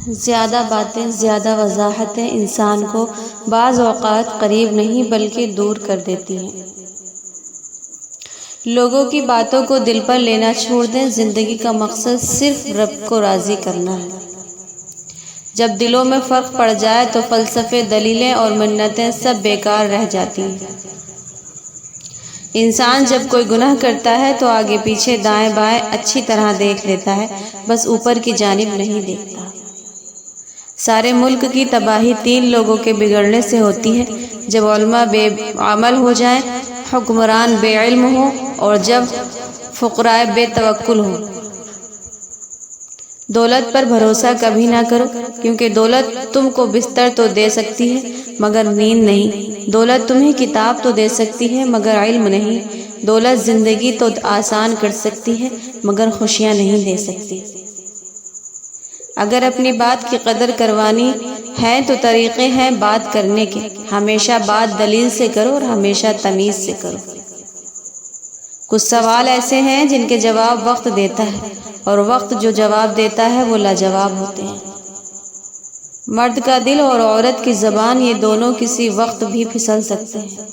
زیادہ باتیں، زیادہ وضاحتیں انسان کو بعض اوقات قریب نہیں بلکہ دور کر دیتی ہیں۔ لوگوں کی باتوں کو دل پر لینا چھوڑ دیں، زندگی کا مقصد صرف رب کو راضی کرنا ہے۔ جب دلوں میں فرق پڑ جائے تو فلسفے، دلیلیں اور منتیں سب بیکار رہ جاتی ہیں۔ انسان جب کوئی گناہ کرتا ہے تو آگے پیچھے دائیں بائیں اچھی طرح دیکھ لیتا ہے، بس اوپر کی جانب نہیں دیکھتا۔ سارے ملک کی تباہی 3 لوگوں کے بگڑنے سے ہوتی ہے: جب علماء بے عمل ہو جائیں، حکمران بے علم ہوں اور جب فقراء بے توکل ہوں۔ دولت پر بھروسہ کبھی نہ کرو، کیونکہ دولت تم کو بستر تو دے سکتی ہے مگر نیند نہیں۔ دولت تمہیں کتاب تو دے سکتی ہے مگر علم نہیں۔ دولت زندگی تو آسان کر سکتی ہے مگر خوشیاں نہیں دے سکتی۔ اگر اپنی بات کی قدر کروانی ہے تو طریقے ہیں بات کرنے کے۔ ہمیشہ بات دلیل سے کرو اور ہمیشہ تمیز سے کرو۔ کچھ سوال ایسے ہیں جن کے جواب وقت دیتا ہے، اور وقت جو جواب دیتا ہے وہ لاجواب ہوتے ہیں۔ مرد کا دل اور عورت کی زبان، یہ دونوں کسی وقت بھی پھسل سکتے ہیں۔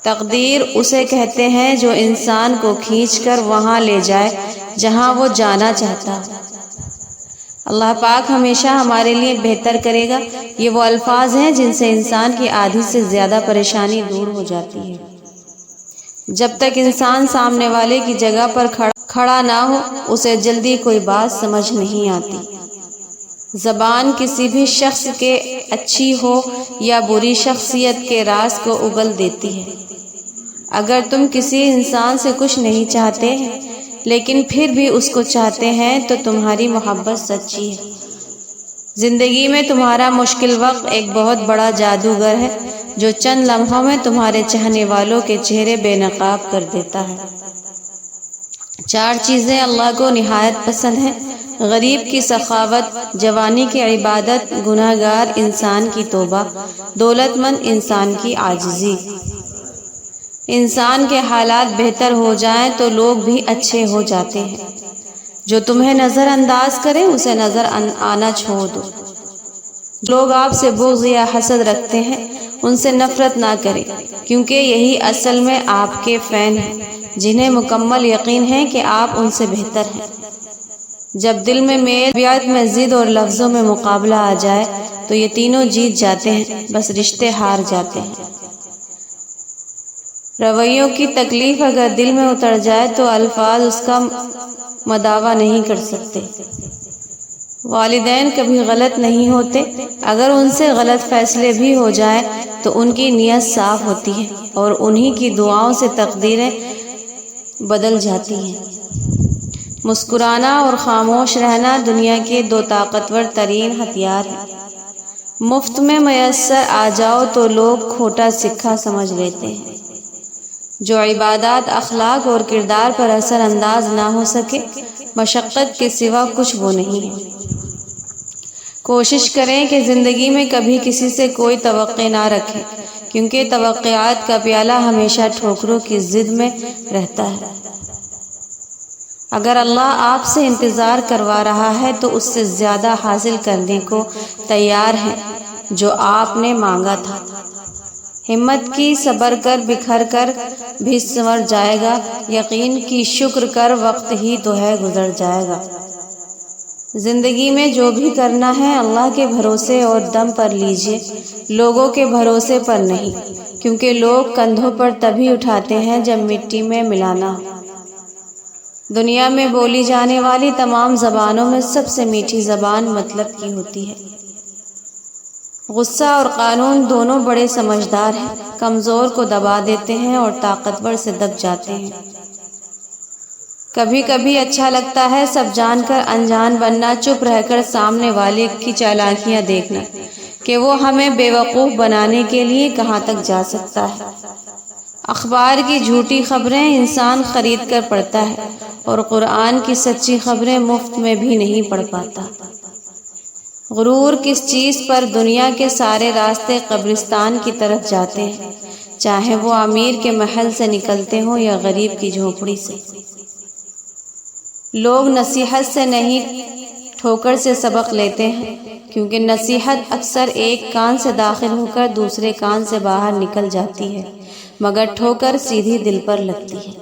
تقدیر اسے کہتے ہیں جو انسان کو کھینچ کر وہاں لے جائے جہاں وہ جانا چاہتا ہے۔ اللہ پاک ہمیشہ ہمارے لیے بہتر کرے گا، یہ وہ الفاظ ہیں جن سے انسان کی آدھی سے زیادہ پریشانی دور ہو جاتی ہے۔ جب تک انسان سامنے والے کی جگہ پر کھڑا نہ ہو، اسے جلدی کوئی بات سمجھ نہیں آتی۔ زبان کسی بھی شخص کے اچھی ہو یا بری شخصیت کے راز کو اگل دیتی ہے۔ اگر تم کسی انسان سے کچھ نہیں چاہتے لیکن پھر بھی اس کو چاہتے ہیں تو تمہاری محبت سچی ہے۔ زندگی میں تمہارا مشکل وقت ایک بہت بڑا جادوگر ہے جو چند لمحوں میں تمہارے چاہنے والوں کے چہرے بے نقاب کر دیتا ہے۔ 4 چیزیں اللہ کو نہایت پسند ہیں: غریب کی سخاوت، جوانی کی عبادت، گناہ گار انسان کی توبہ، دولت مند انسان کی عاجزی۔ انسان کے حالات بہتر ہو جائیں تو لوگ بھی اچھے ہو جاتے ہیں۔ جو تمہیں نظر انداز کرے اسے نظر آنا چھوڑ دو۔ لوگ آپ سے بغض یا حسد رکھتے ہیں، ان سے نفرت نہ کریں، کیونکہ یہی اصل میں آپ کے فین ہیں، جنہیں مکمل یقین ہے کہ آپ ان سے بہتر ہیں۔ جب دل میں میل، طبیعت میں ضد اور لفظوں میں مقابلہ آ جائے تو یہ تینوں جیت جاتے ہیں، بس رشتے ہار جاتے ہیں۔ رویوں کی تکلیف اگر دل میں اتر جائے تو الفاظ اس کا مداوا نہیں کر سکتے۔ والدین کبھی غلط نہیں ہوتے، اگر ان سے غلط فیصلے بھی ہو جائیں تو ان کی نیت صاف ہوتی ہے اور انہی کی دعاؤں سے تقدیریں بدل جاتی ہیں۔ مسکرانا اور خاموش رہنا دنیا کے 2 طاقتور ترین ہتھیار ہیں۔ مفت میں میسر آ جاؤ تو لوگ کھوٹا سکہ سمجھ لیتے ہیں۔ جو عبادات، اخلاق اور کردار پر اثر انداز نہ ہو سکے، مشقت کے سوا کچھ وہ نہیں ہے۔ کوشش کریں کہ زندگی میں کبھی کسی سے کوئی توقع نہ رکھیں، کیونکہ توقعات کا پیالہ ہمیشہ ٹھوکروں کی زد میں رہتا ہے۔ اگر اللہ آپ سے انتظار کروا رہا ہے تو اس سے زیادہ حاصل کرنے کو تیار ہے جو آپ نے مانگا تھا۔ ہمت کی، صبر کر، بکھر کر بھی سنور جائے گا، یقین کی، شکر کر، وقت ہی تو ہے گزر جائے گا۔ زندگی میں جو بھی کرنا ہے اللہ کے بھروسے اور دم پر لیجئے، لوگوں کے بھروسے پر نہیں، کیونکہ لوگ کندھوں پر تبھی اٹھاتے ہیں جب مٹی میں ملانا ہو۔ دنیا میں بولی جانے والی تمام زبانوں میں سب سے میٹھی زبان مطلب کی ہوتی ہے۔ غصہ اور قانون دونوں بڑے سمجھدار ہیں، کمزور کو دبا دیتے ہیں اور طاقتور سے دب جاتے ہیں۔ کبھی کبھی اچھا لگتا ہے سب جان کر انجان بننا، چپ رہ کر سامنے والے کی چالاکیاں دیکھنا کہ وہ ہمیں بے وقوف بنانے کے لیے کہاں تک جا سکتا ہے۔ اخبار کی جھوٹی خبریں انسان خرید کر پڑھتا ہے اور قرآن کی سچی خبریں مفت میں بھی نہیں پڑھ پاتا۔ غرور کس چیز پر؟ دنیا کے سارے راستے قبرستان کی طرف جاتے ہیں، چاہے وہ امیر کے محل سے نکلتے ہوں یا غریب کی جھونپڑی سے۔ لوگ نصیحت سے نہیں ٹھوکر سے سبق لیتے ہیں، کیونکہ نصیحت اکثر ایک کان سے داخل ہو کر دوسرے کان سے باہر نکل جاتی ہے، مگر ٹھوکر سیدھی دل پر لگتی ہے۔